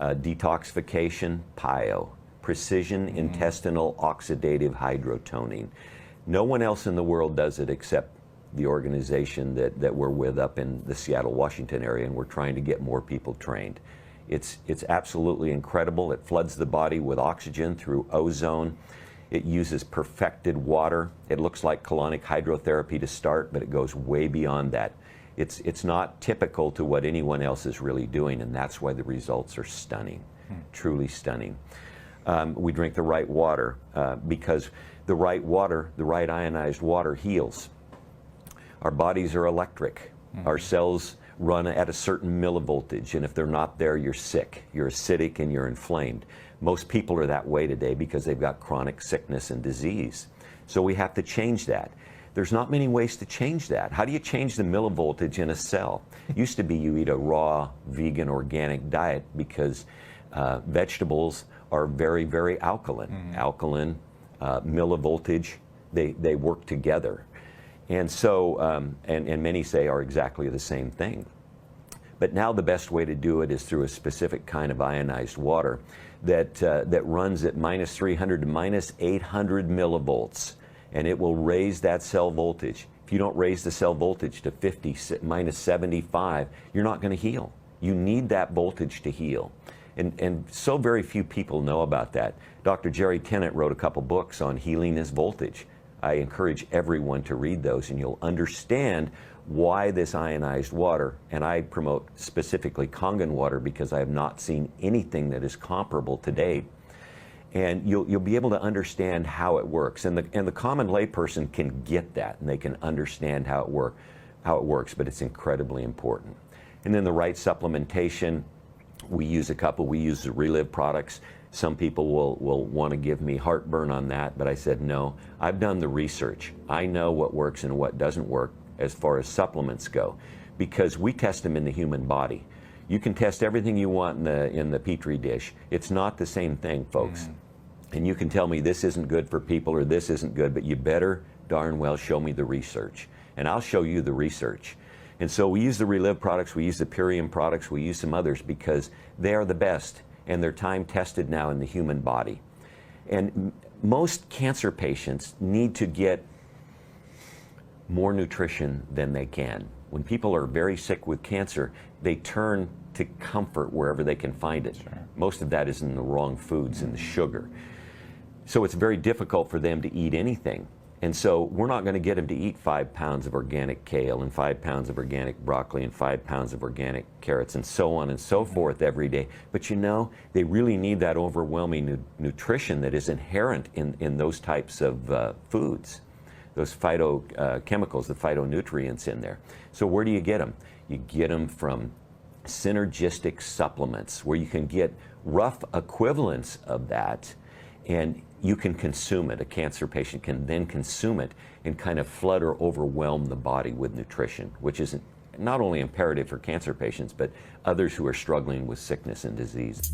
detoxification, PIO, precision intestinal oxidative hydrotoning. No one else in the world does it except the organization that we're with up in the Seattle, Washington area, and we're trying to get more people trained. It's absolutely incredible. It floods the body with oxygen through ozone. It uses perfected water. It looks like colonic hydrotherapy to start, but it goes way beyond that. It's not typical to what anyone else is really doing, and that's why the results are stunning, truly stunning. We drink the right water because the right water, the right ionized water heals. Our bodies are electric. Our cells run at a certain millivoltage, and if they're not there, you're sick. You're acidic and you're inflamed. Most people are that way today because they've got chronic sickness and disease. So we have to change that. There's not many ways to change that. How do you change the millivoltage in a cell? It used to be you eat a raw, vegan, organic diet because vegetables are very, very alkaline. Alkaline, millivoltage, they work together. And so, and many say are exactly the same thing. But now the best way to do it is through a specific kind of ionized water that runs at minus 300 to minus 800 millivolts, and it will raise that cell voltage. If you don't raise the cell voltage to 50, minus 75, you're not going to heal. You need that voltage to heal. And so very few people know about that. Dr. Jerry Tennant wrote a couple books on healing is voltage. I encourage everyone to read those, and you'll understand why this ionized water, and I promote specifically Kangen water because I have not seen anything that is comparable to date. And you'll be able to understand how it works. And the common layperson can get that, and they can understand how it works, but it's incredibly important. And then the right supplementation, we use a couple. We use the Relive products. Some people will want to give me heartburn on that, but I said no. I've done the research. I know what works and what doesn't work as far as supplements go, because we test them in the human body. You can test everything you want in the Petri dish. It's not the same thing, folks. And you can tell me this isn't good for people or this isn't good, but you better darn well show me the research. And I'll show you the research. And so we use the Relive products, we use the Purium products, we use some others because they are the best, and they're time tested now in the human body. And most cancer patients need to get more nutrition than they can. When people are very sick with cancer, they turn to comfort wherever they can find it. Sure. Most of that is in the wrong foods and the sugar. So it's very difficult for them to eat anything. And so we're not going to get them to eat 5 pounds of organic kale and 5 pounds of organic broccoli and 5 pounds of organic carrots and so on and so forth every day. But you know, they really need that overwhelming nutrition that is inherent in those types of foods, those phytochemicals, the phytonutrients in there. So where do you get them? You get them from synergistic supplements where you can get rough equivalents of that, and you can consume it. A cancer patient can then consume it and kind of flood or overwhelm the body with nutrition, which is not only imperative for cancer patients, but others who are struggling with sickness and disease.